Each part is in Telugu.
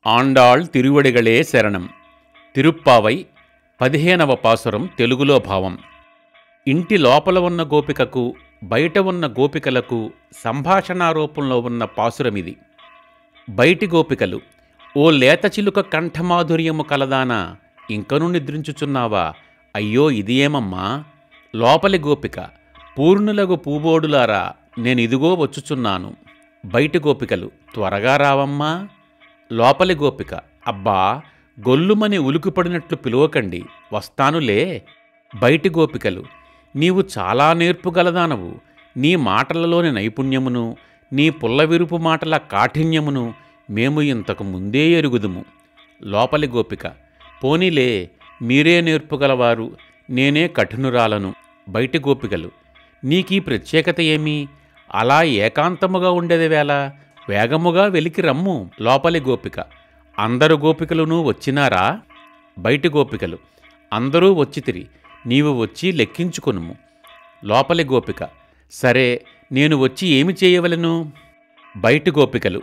ఆండాళ్ తిరువడిగళే శరణం. తిరుప్పావై 15వ పాసురం తెలుగులో భావం. ఇంటి లోపల ఉన్న గోపికకు బయట ఉన్న గోపికలకు సంభాషణారూపంలో ఉన్న పాసురమిది. బయటి గోపికలు: ఓ లేత చిలుక కంఠమాధుర్యము కలదానా, ఇంకను నిద్రించుచున్నావా, అయ్యో ఇది ఏమమ్మా. లోపలి గోపిక: పూర్ణులగు పూబోడులారా, నేనిదిగో వచ్చుచున్నాను. బయటి గోపికలు: త్వరగా రావమ్మా. లోపలి గోపిక: అబ్బా, గొల్లుమని ఉలికిపడినట్లు పిలువకండి, వస్తానులే. బయటి గోపికలు: నీవు చాలా నేర్పుగలదానవు, నీ మాటలలోని నైపుణ్యమును, నీ పుల్లవిరుపు మాటల కాఠిన్యమును మేము ఇంతకు ముందే ఎరుగుదుము. లోపలి గోపిక: పోనీలే, మీరే నేర్పుగలవారు, నేనే కఠినురాలను. బయటి గోపికలు: నీకీ ప్రత్యేకత ఏమి, అలా ఏకాంతముగా ఉండేదివేళ, వేగముగా వెలికి రమ్ము. లోపలి గోపిక: అందరు గోపికలునూ వచ్చినారా? బయటి గోపికలు: అందరూ వచ్చితిరి, నీవు వచ్చి లెక్కించుకొనుము. లోపలి గోపిక: సరే, నేను వచ్చి ఏమి చేయవలెను? బయటి గోపికలు: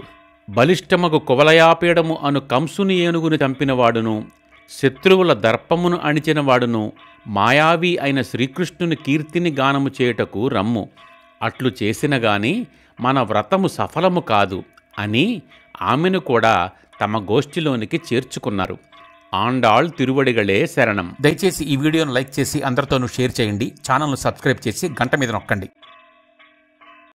బలిష్టమగు కువలయాపీడము అను కంసుని ఏనుగును చంపినవాడును, శత్రువుల దర్పమును అణిచినవాడును, మాయావి అయిన శ్రీకృష్ణుని కీర్తిని గానము చేయుటకు రమ్ము. అట్లు చేసినగాని మన వ్రతము సఫలము కాదు అని ఆమెను కూడా తమ గోష్ఠిలోనికి చేర్చుకున్నారు. ఆండాళ్ తిరువడిగళే శరణం. దయచేసి ఈ వీడియోను లైక్ చేసి అందరితోనూ షేర్ చేయండి. ఛానల్ను సబ్స్క్రైబ్ చేసి గంట మీద నొక్కండి.